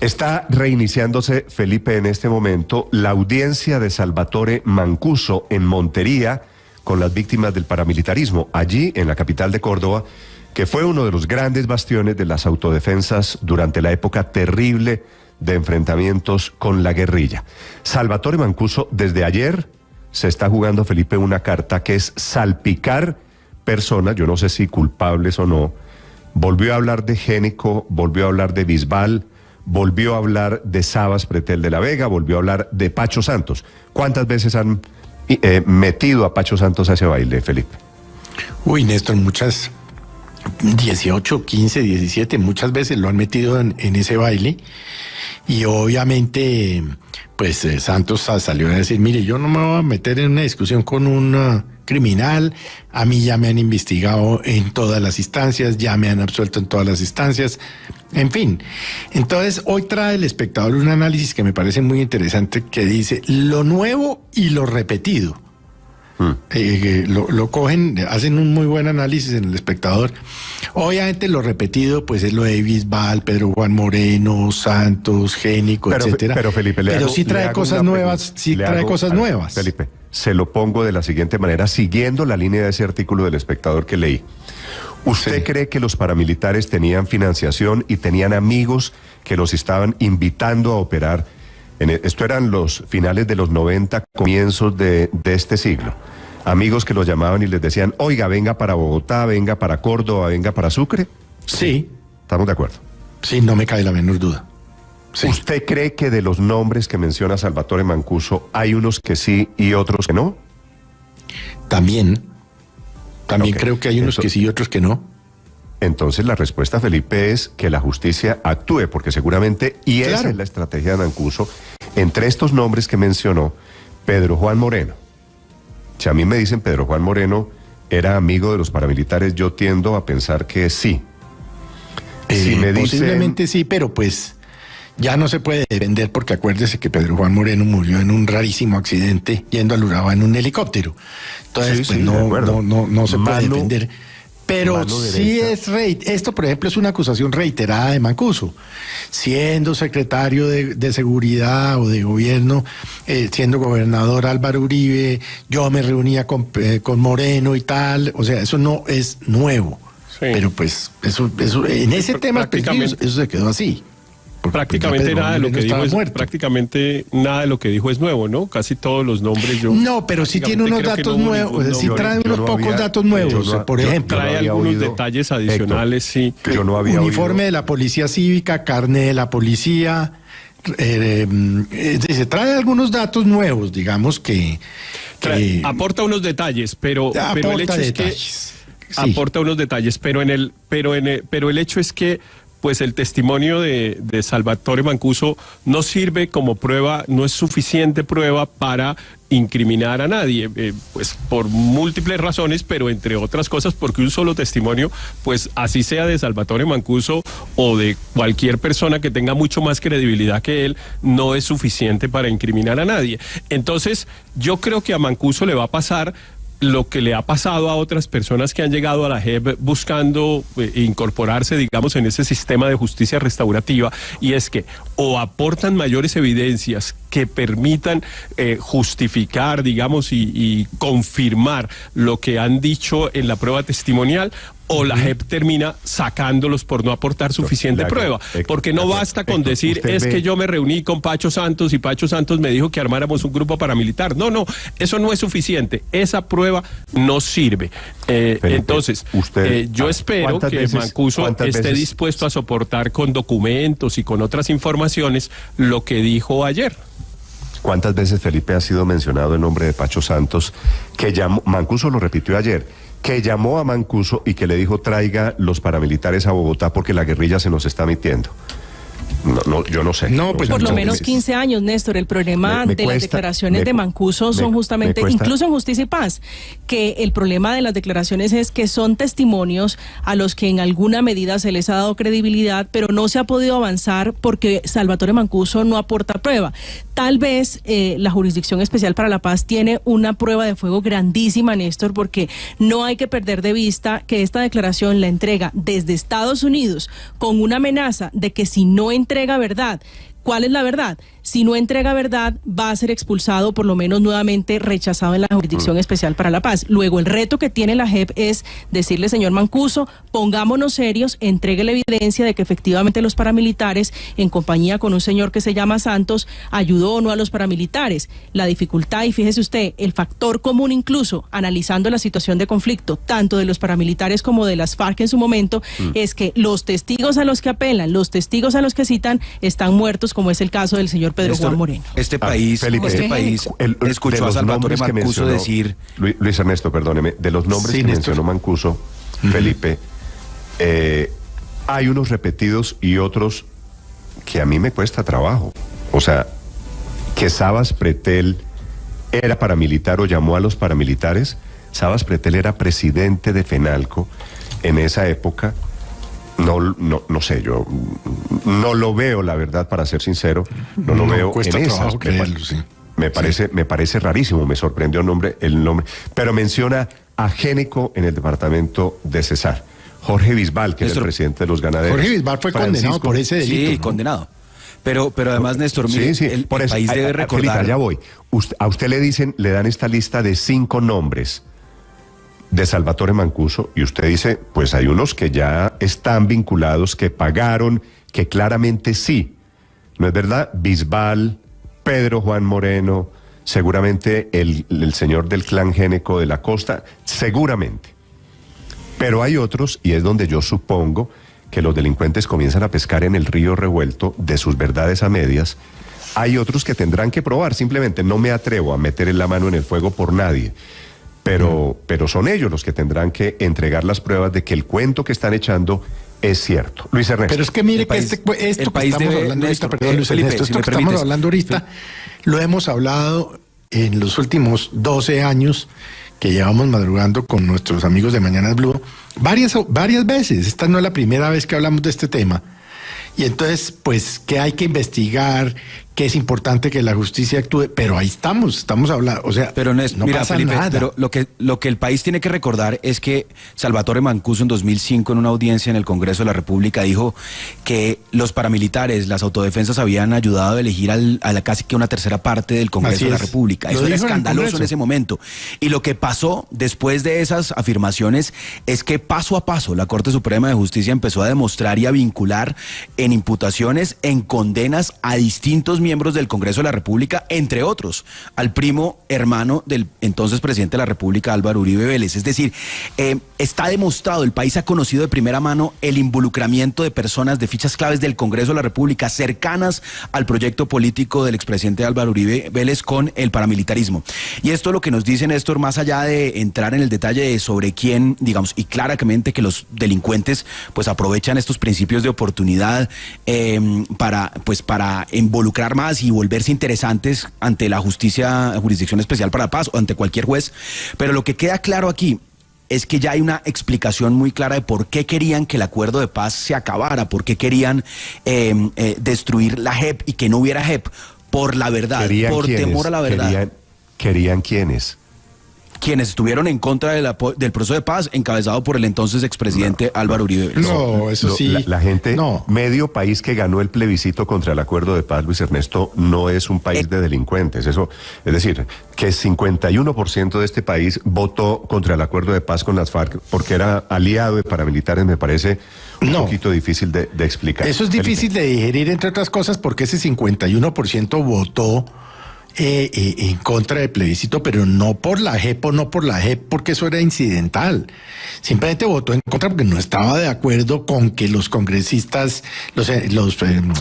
Está reiniciándose, Felipe, en este momento la audiencia de Salvatore Mancuso en Montería con las víctimas del paramilitarismo, allí en la capital de Córdoba, que fue uno de los grandes bastiones de las autodefensas durante la época terrible de enfrentamientos con la guerrilla. Salvatore Mancuso, desde ayer se está jugando, Felipe, una carta que es salpicar personas, yo no sé si culpables o no. Volvió a hablar de Génico, volvió a hablar de Bisbal, volvió a hablar de Sabas Pretel de la Vega, volvió a hablar de Pacho Santos. ¿Cuántas veces han metido a Pacho Santos a ese baile, Felipe? Uy, Néstor, muchas, 18, 15, 17, muchas veces lo han metido en ese baile. Y obviamente, pues Santos salió a decir, mire, yo no me voy a meter en una discusión con un criminal, a mí ya me han investigado en todas las instancias, ya me han absuelto en todas las instancias, en fin. Entonces, hoy trae El Espectador un análisis que me parece muy interesante, que dice lo nuevo y lo repetido. Lo cogen, hacen un muy buen análisis en El Espectador. Obviamente lo repetido pues es lo de Bisbal, Pedro Juan Moreno, Santos, Génico, etcétera. Pero Felipe, pero sí trae cosas nuevas, sí trae cosas nuevas. Felipe, se lo pongo de la siguiente manera, siguiendo la línea de ese artículo del Espectador que leí. ¿Usted cree que los paramilitares tenían financiación y tenían amigos que los estaban invitando a operar? Esto eran los finales de los 90, comienzos de este siglo. Amigos que los llamaban y les decían, oiga, venga para Bogotá, venga para Córdoba, venga para Sucre. Sí. ¿Estamos de acuerdo? Sí, no me cae la menor duda. Sí. ¿Usted cree que de los nombres que menciona Salvatore Mancuso hay unos que sí y otros que no? También okay. Creo que hay unos que sí y otros que no. Entonces la respuesta, Felipe, es que la justicia actúe, porque seguramente, y esa es la estrategia de Mancuso, entre estos nombres que mencionó, Pedro Juan Moreno. Si a mí me dicen Pedro Juan Moreno era amigo de los paramilitares, yo tiendo a pensar que sí. Si me posiblemente dicen... sí, pero pues ya no se puede defender, porque acuérdese que Pedro Juan Moreno murió en un rarísimo accidente yendo al Urabá en un helicóptero. Entonces, pues no se puede defender. Pero sí es esto, por ejemplo, es una acusación reiterada de Mancuso. Siendo secretario de Seguridad o de Gobierno, siendo gobernador Álvaro Uribe, yo me reunía con Moreno y tal. O sea, eso no es nuevo. Sí. Pero pues eso en ese tema específico, eso se quedó así. Prácticamente nada de lo que dijo prácticamente nada de lo que dijo es nuevo, ¿no? Casi todos los nombres No, pero sí tiene unos datos nuevos, sí trae unos pocos datos nuevos, por ejemplo. Trae algunos detalles adicionales, sí. Yo no había uniforme de la Policía Cívica, carné de la policía, se trae algunos datos nuevos, digamos que aporta unos detalles, pero el hecho es que aporta unos detalles, pero el hecho es que pues el testimonio de Salvatore Mancuso no sirve como prueba, no es suficiente prueba para incriminar a nadie, pues por múltiples razones, pero entre otras cosas porque un solo testimonio, pues así sea de Salvatore Mancuso o de cualquier persona que tenga mucho más credibilidad que él, no es suficiente para incriminar a nadie. Entonces, yo creo que a Mancuso le va a pasar lo que le ha pasado a otras personas que han llegado a la JEP buscando incorporarse, digamos, en ese sistema de justicia restaurativa, y es que o aportan mayores evidencias que permitan justificar, digamos, y confirmar lo que han dicho en la prueba testimonial, o la JEP termina sacándolos por no aportar suficiente prueba. Porque no basta con decir, es que yo me reuní con Pacho Santos y Pacho Santos me dijo que armáramos un grupo paramilitar. No, eso no es suficiente. Esa prueba no sirve. Entonces, yo espero que Mancuso esté dispuesto a soportar con documentos y con otras informaciones lo que dijo ayer. ¿Cuántas veces, Felipe, ha sido mencionado el nombre de Pacho Santos, que Mancuso lo repitió ayer, que llamó a Mancuso y que le dijo traiga los paramilitares a Bogotá porque la guerrilla se nos está metiendo? No, yo no sé. No, pues por lo menos 15 años, Néstor. El problema de las declaraciones de Mancuso son justamente, incluso en Justicia y Paz, que el problema de las declaraciones es que son testimonios a los que en alguna medida se les ha dado credibilidad, pero no se ha podido avanzar porque Salvatore Mancuso no aporta prueba. Tal vez la Jurisdicción Especial para la Paz tiene una prueba de fuego grandísima, Néstor, porque no hay que perder de vista que esta declaración la entrega desde Estados Unidos con una amenaza de que si no entrega entrega verdad. ¿Cuál es la verdad? Si no entrega verdad, va a ser expulsado, por lo menos nuevamente rechazado en la Jurisdicción Especial para la Paz. Luego, el reto que tiene la JEP es decirle, señor Mancuso, pongámonos serios, entregue la evidencia de que efectivamente los paramilitares, en compañía con un señor que se llama Santos, ayudó o no a los paramilitares. La dificultad, y fíjese usted, el factor común incluso, analizando la situación de conflicto, tanto de los paramilitares como de las FARC en su momento, es que los testigos a los que apelan, los testigos a los que citan, están muertos, como es el caso del señor Pedro Juan Moreno. Este país escuchó a Salvatore Mancuso decir... Luis Ernesto, perdóneme, de los nombres que mencionó Mancuso, Felipe, hay unos repetidos y otros que a mí me cuesta trabajo. O sea, que Sabas Pretel era paramilitar o llamó a los paramilitares. Sabas Pretel era presidente de FENALCO en esa época. No sé, yo no lo veo, la verdad, para ser sincero, no lo veo cuesta en trabajo esas. creerlo, sí. Me parece rarísimo, me sorprendió el nombre, pero menciona a Génico en el departamento de Cesar. Jorge Bisbal, que es el presidente de los ganaderos. Jorge Bisbal fue condenado por ese delito. Sí, ¿no? Condenado. Pero además, Néstor, mire, el país debe recordar... Felipe, ya voy. A usted le dan esta lista de 5 nombres de Salvatore Mancuso, y usted dice, pues hay unos que ya están vinculados, que pagaron, que claramente sí. ¿No es verdad? Bisbal, Pedro Juan Moreno, seguramente el señor del clan Génico de la Costa, seguramente. Pero hay otros, y es donde yo supongo que los delincuentes comienzan a pescar en el río revuelto de sus verdades a medias. Hay otros que tendrán que probar, simplemente no me atrevo a meter la mano en el fuego por nadie. Pero son ellos los que tendrán que entregar las pruebas de que el cuento que están echando es cierto. Luis Ernesto. Pero es que mire que esto que estamos hablando ahorita, perdón, Luis Ernesto, esto que estamos hablando ahorita, lo hemos hablado en los últimos 12 años que llevamos madrugando con nuestros amigos de Mañanas Blue, varias veces. Esta no es la primera vez que hablamos de este tema. Y entonces, pues, que hay que investigar, que es importante que la justicia actúe, pero ahí estamos hablando, o sea, pero no pasa Felipe, nada. Pero lo que el país tiene que recordar es que Salvatore Mancuso en 2005 en una audiencia en el Congreso de la República dijo que los paramilitares, las autodefensas habían ayudado a elegir a casi que una tercera parte del Congreso de la República. Eso era escandaloso en ese momento. Y lo que pasó después de esas afirmaciones es que paso a paso la Corte Suprema de Justicia empezó a demostrar y a vincular en imputaciones, en condenas a distintos miembros del Congreso de la República, entre otros, al primo hermano del entonces presidente de la República, Álvaro Uribe Vélez. Es decir, está demostrado, el país ha conocido de primera mano el involucramiento de personas de fichas claves del Congreso de la República cercanas al proyecto político del expresidente Álvaro Uribe Vélez con el paramilitarismo. Y esto es lo que nos dice Néstor, más allá de entrar en el detalle sobre quién, digamos, y claramente que los delincuentes pues aprovechan estos principios de oportunidad para involucrar más y volverse interesantes ante la Jurisdicción Especial para la Paz o ante cualquier juez. Pero lo que queda claro aquí es que ya hay una explicación muy clara de por qué querían que el acuerdo de paz se acabara, por qué querían destruir la JEP y que no hubiera JEP, por la verdad, por temor a la verdad. ¿Querían quiénes? Quienes estuvieron en contra del proceso de paz encabezado por el entonces expresidente Álvaro Uribe Vélez. No, eso sí. La gente, medio país que ganó el plebiscito contra el acuerdo de paz, Luis Ernesto, no es un país de delincuentes. Eso, es decir, que 51% de este país votó contra el acuerdo de paz con las FARC porque era aliado de paramilitares, me parece un poquito difícil de explicar. Eso es difícil de digerir, entre otras cosas, porque ese 51% votó en contra del plebiscito, pero no por la JEP o no por la JEP, porque eso era incidental. Simplemente votó en contra porque no estaba de acuerdo con que los congresistas, los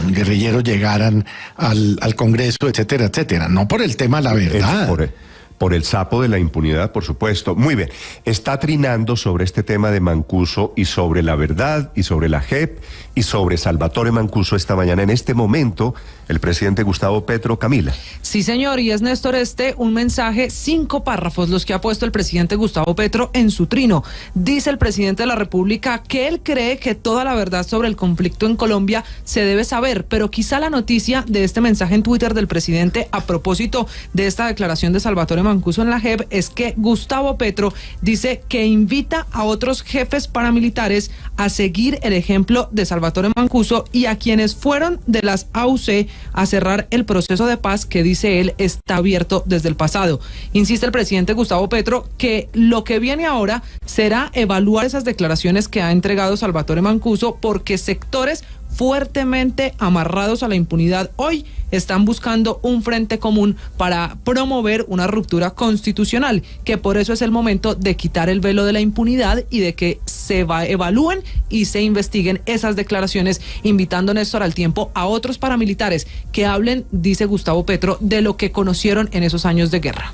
guerrilleros llegaran al Congreso, etcétera, etcétera. No por el tema de la verdad. Por el sapo de la impunidad, por supuesto. Muy bien. Está trinando sobre este tema de Mancuso y sobre la verdad y sobre la JEP y sobre Salvatore Mancuso esta mañana. En este momento, el presidente Gustavo Petro. Camila. Sí, señor. Y es, Néstor, un mensaje, 5 párrafos, los que ha puesto el presidente Gustavo Petro en su trino. Dice el presidente de la República que él cree que toda la verdad sobre el conflicto en Colombia se debe saber, pero quizá la noticia de este mensaje en Twitter del presidente a propósito de esta declaración de Salvatore Mancuso Mancuso en la JEP es que Gustavo Petro dice que invita a otros jefes paramilitares a seguir el ejemplo de Salvatore Mancuso y a quienes fueron de las AUC a cerrar el proceso de paz que dice él está abierto desde el pasado. Insiste el presidente Gustavo Petro que lo que viene ahora será evaluar esas declaraciones que ha entregado Salvatore Mancuso porque sectores fuertemente amarrados a la impunidad hoy están buscando un frente común para promover una ruptura constitucional, que por eso es el momento de quitar el velo de la impunidad y de que se evalúen y se investiguen esas declaraciones, invitando, Néstor, al tiempo a otros paramilitares que hablen, dice Gustavo Petro, de lo que conocieron en esos años de guerra.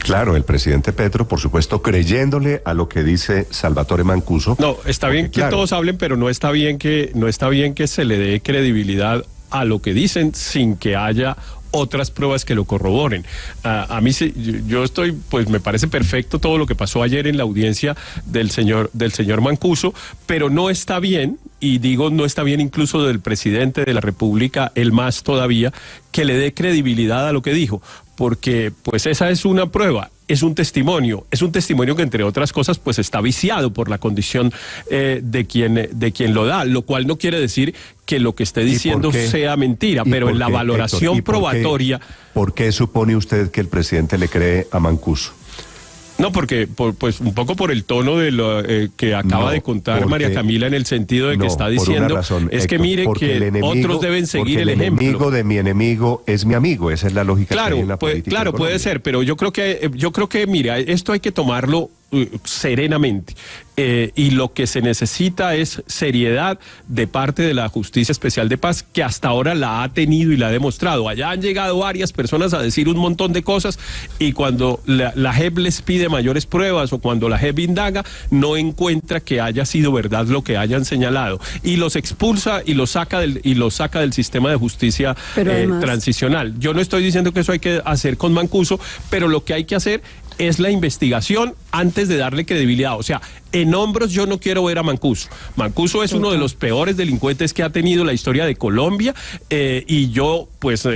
Claro, el presidente Petro, por supuesto, creyéndole a lo que dice Salvatore Mancuso. No, está bien que todos hablen, pero no está bien que se le dé credibilidad a lo que dicen sin que haya otras pruebas que lo corroboren. A mí yo estoy, pues me parece perfecto todo lo que pasó ayer en la audiencia del señor Mancuso, pero no está bien, y digo no está bien incluso del presidente de la República, el más todavía, que le dé credibilidad a lo que dijo, porque pues esa es una prueba. Es un testimonio que entre otras cosas pues está viciado por la condición de quien lo da, lo cual no quiere decir que lo que esté diciendo sea mentira, pero en la valoración probatoria. ¿Por qué supone usted que el presidente le cree a Mancuso? No, porque pues un poco por el tono de lo que acaba de contar María Camila, en el sentido de que está diciendo razón, es que mire que otros deben seguir el ejemplo. El enemigo de mi enemigo es mi amigo, esa es la lógica. Claro, que hay en la política. Claro, puede ser, pero yo creo que mira, esto hay que tomarlo serenamente. Y lo que se necesita es seriedad de parte de la Justicia Especial de Paz, que hasta ahora la ha tenido y la ha demostrado. Allá han llegado varias personas a decir un montón de cosas y cuando la JEP les pide mayores pruebas o cuando la JEP indaga, no encuentra que haya sido verdad lo que hayan señalado y los expulsa y los saca del sistema de justicia transicional. Yo no estoy diciendo que eso hay que hacer con Mancuso, pero lo que hay que hacer es la investigación antes de darle credibilidad. O sea, en hombros yo no quiero ver a Mancuso. Mancuso es uno de los peores delincuentes que ha tenido la historia de Colombia y yo, pues,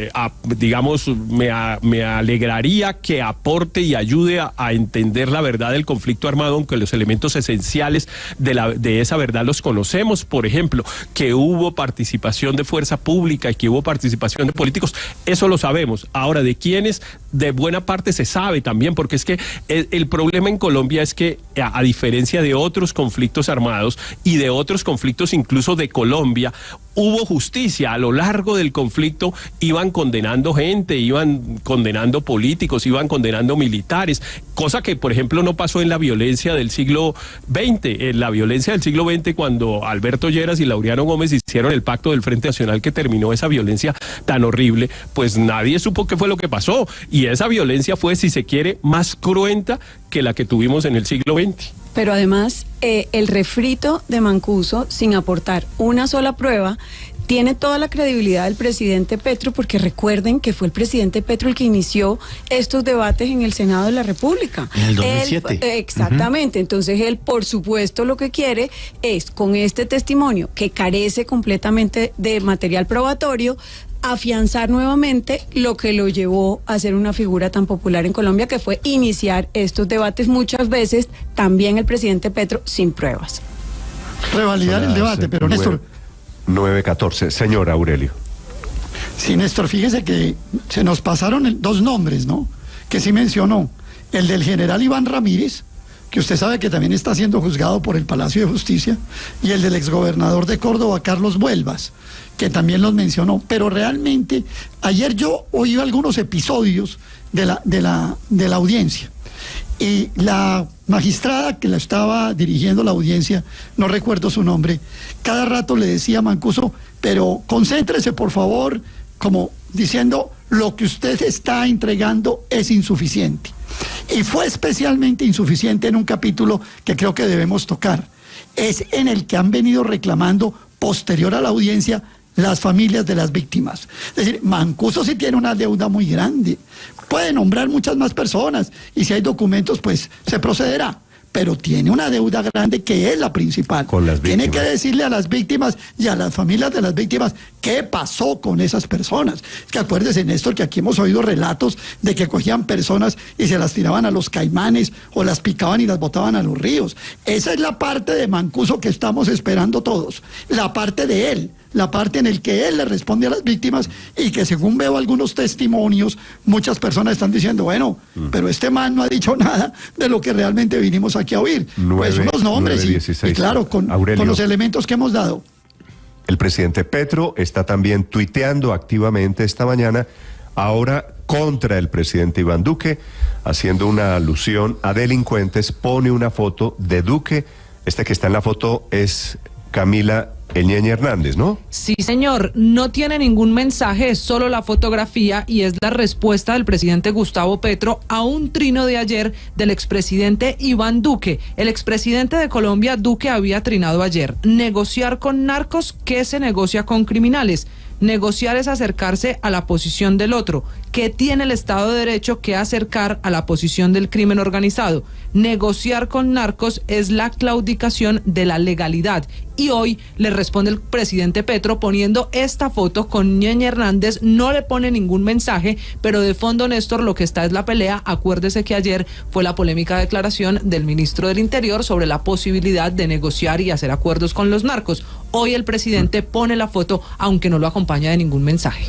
digamos, me alegraría que aporte y ayude a entender la verdad del conflicto armado, aunque los elementos esenciales de esa verdad los conocemos. Por ejemplo, que hubo participación de fuerza pública y que hubo participación de políticos, eso lo sabemos. Ahora, de quiénes, de buena parte se sabe también, porque es que el problema en Colombia es que, a diferencia de otros conflictos armados y de otros conflictos incluso de Colombia, hubo justicia. A lo largo del conflicto iban condenando gente, iban condenando políticos, iban condenando militares, cosa que, por ejemplo, no pasó en la violencia del siglo XX. En la violencia del siglo XX, cuando Alberto Lleras y Laureano Gómez hicieron el pacto del Frente Nacional que terminó esa violencia tan horrible, pues nadie supo qué fue lo que pasó. Y esa violencia fue, si se quiere, más cruenta que la que tuvimos en el siglo XX. Pero además, el refrito de Mancuso, sin aportar una sola prueba, tiene toda la credibilidad del presidente Petro, porque recuerden que fue el presidente Petro el que inició estos debates en el Senado de la República. En el 2007. Exactamente. Entonces él, por supuesto, lo que quiere es, con este testimonio que carece completamente de material probatorio, afianzar nuevamente lo que lo llevó a ser una figura tan popular en Colombia, que fue iniciar estos debates muchas veces, también el presidente Petro, sin pruebas. Revalidar el debate, pero Néstor... 9:14. Señor Aurelio. Sí, Néstor, fíjese que se nos pasaron dos nombres, ¿no? Que sí mencionó. El del general Iván Ramírez, que usted sabe que también está siendo juzgado por el Palacio de Justicia, y el del exgobernador de Córdoba, Carlos Buelvas, que también los mencionó. Pero realmente, ayer yo oí algunos episodios de la audiencia, y la magistrada que la estaba dirigiendo la audiencia, no recuerdo su nombre, cada rato le decía a Mancuso, pero concéntrese por favor, como diciendo, lo que usted está entregando es insuficiente. Y fue especialmente insuficiente en un capítulo que creo que debemos tocar. Es en el que han venido reclamando, posterior a la audiencia, las familias de las víctimas. Es decir, Mancuso sí tiene una deuda muy grande. Puede nombrar muchas más personas y si hay documentos, pues se procederá. pero tiene una deuda grande que es la principal. Tiene que decirle a las víctimas y a las familias de las víctimas qué pasó con esas personas. Es que acuérdese, Néstor, que aquí hemos oído relatos de que cogían personas y se las tiraban a los caimanes o las picaban y las botaban a los ríos. Esa es la parte de Mancuso que estamos esperando todos, la parte de él, la parte en el que él le responde a las víctimas y que según veo algunos testimonios, muchas personas están diciendo, bueno, pero este man no ha dicho nada de lo que realmente vinimos aquí a oír. Pues unos nombres 9:16, y claro, con los elementos que hemos dado. El presidente Petro está también tuiteando activamente esta mañana, ahora contra el presidente Iván Duque, haciendo una alusión a delincuentes, pone una foto de Duque. Este que está en la foto es Camila Elñeñe Hernández, ¿no? Sí, señor, no tiene ningún mensaje, es solo la fotografía y es la respuesta del presidente Gustavo Petro a un trino de ayer del expresidente Iván Duque. El expresidente de Colombia, Duque, había trinado ayer: negociar con narcos, ¿qué se negocia con criminales? Negociar es acercarse a la posición del otro. ¿Qué tiene el Estado de Derecho que acercar a la posición del crimen organizado? Negociar con narcos es la claudicación de la legalidad. Y hoy le responde el presidente Petro poniendo esta foto con Ñeñe Hernández. No le pone ningún mensaje, pero de fondo, Néstor, lo que está es la pelea. Acuérdese que ayer fue la polémica declaración del ministro del Interior sobre la posibilidad de negociar y hacer acuerdos con los narcos. Hoy el presidente pone la foto, aunque no lo acompaña de ningún mensaje.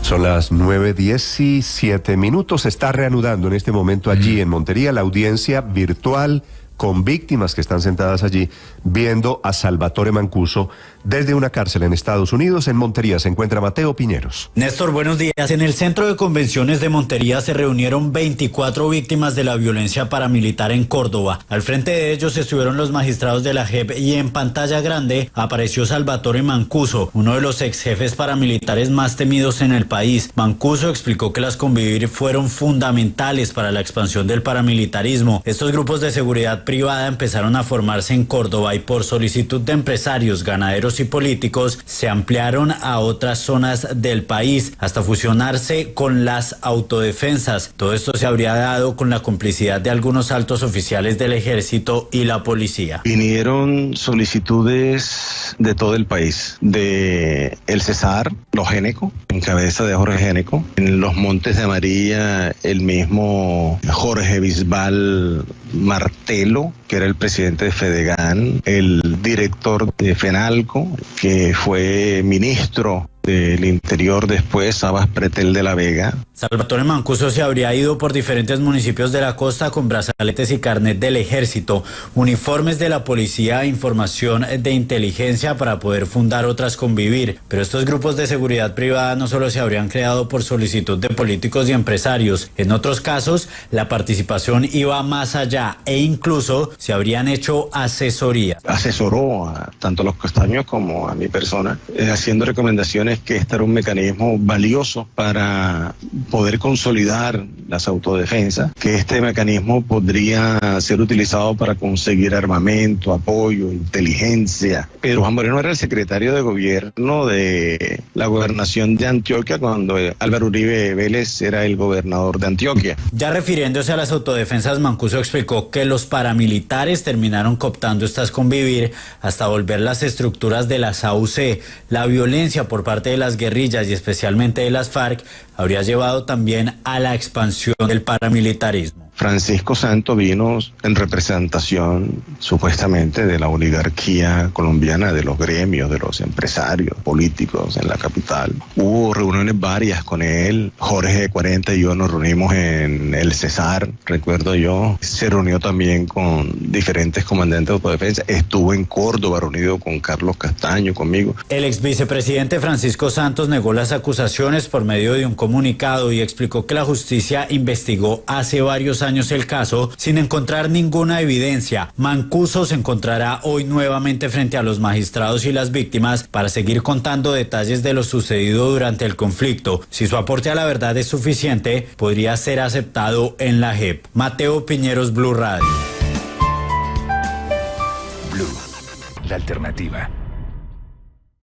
Son las 9:17. Se está reanudando en este momento allí en Montería la audiencia virtual con víctimas que están sentadas allí viendo a Salvatore Mancuso desde una cárcel en Estados Unidos. En Montería se encuentra Mateo Piñeros. Néstor, buenos días. En el Centro de Convenciones de Montería se reunieron 24 víctimas de la violencia paramilitar en Córdoba. Al frente de ellos estuvieron los magistrados de la JEP y en pantalla grande apareció Salvatore Mancuso, uno de los ex jefes paramilitares más temidos en el país. Mancuso explicó que las convivir fueron fundamentales para la expansión del paramilitarismo. Estos grupos de seguridad privada empezaron a formarse en Córdoba y por solicitud de empresarios, ganaderos y políticos se ampliaron a otras zonas del país hasta fusionarse con las autodefensas. Todo esto se habría dado con la complicidad de algunos altos oficiales del ejército y la policía. Vinieron solicitudes de todo el país, de el Cesar, los Géneco, en cabeza de Jorge Géneco, en los Montes de María el mismo Jorge Bisbal Martelo, que era el presidente de Fedegan, el director de FENALCO, que fue ministro del Interior después, Sabas Pretel de la Vega. Salvatore Mancuso se habría ido por diferentes municipios de la costa con brazaletes y carnet del ejército, uniformes de la policía e información de inteligencia para poder fundar otras convivir. Pero estos grupos de seguridad privada no solo se habrían creado por solicitud de políticos y empresarios. En otros casos, la participación iba más allá e incluso se habrían hecho asesoría. Asesoró a tanto a los costeños como a mi persona, haciendo recomendaciones que este era un mecanismo valioso para poder consolidar las autodefensas, que este mecanismo podría ser utilizado para conseguir armamento, apoyo, inteligencia. Pedro Juan Moreno era el secretario de gobierno de la gobernación de Antioquia cuando Álvaro Uribe Vélez era el gobernador de Antioquia. Ya refiriéndose a las autodefensas, Mancuso explicó que los paramilitares terminaron cooptando estas convivir hasta volver las estructuras de las AUC. La violencia por parte de las guerrillas y especialmente de las FARC habría llevado también a la expansión del paramilitarismo. Francisco Santo vino en representación supuestamente de la oligarquía colombiana, de los gremios, de los empresarios políticos en la capital. Hubo reuniones varias con él. Jorge 40 y yo nos reunimos en el Cesar, recuerdo yo. Se reunió también con diferentes comandantes de autodefensa. Estuvo en Córdoba reunido con Carlos Castaño, conmigo. El ex vicepresidente Francisco Santos negó las acusaciones por medio de un comunicado y explicó que la justicia investigó hace varios años el caso sin encontrar ninguna evidencia. Mancuso se encontrará hoy nuevamente frente a los magistrados y las víctimas para seguir contando detalles de lo sucedido durante el conflicto. Si su aporte a la verdad es suficiente, podría ser aceptado en la JEP. Mateo Piñeros, Blue Radio. Blue, la alternativa.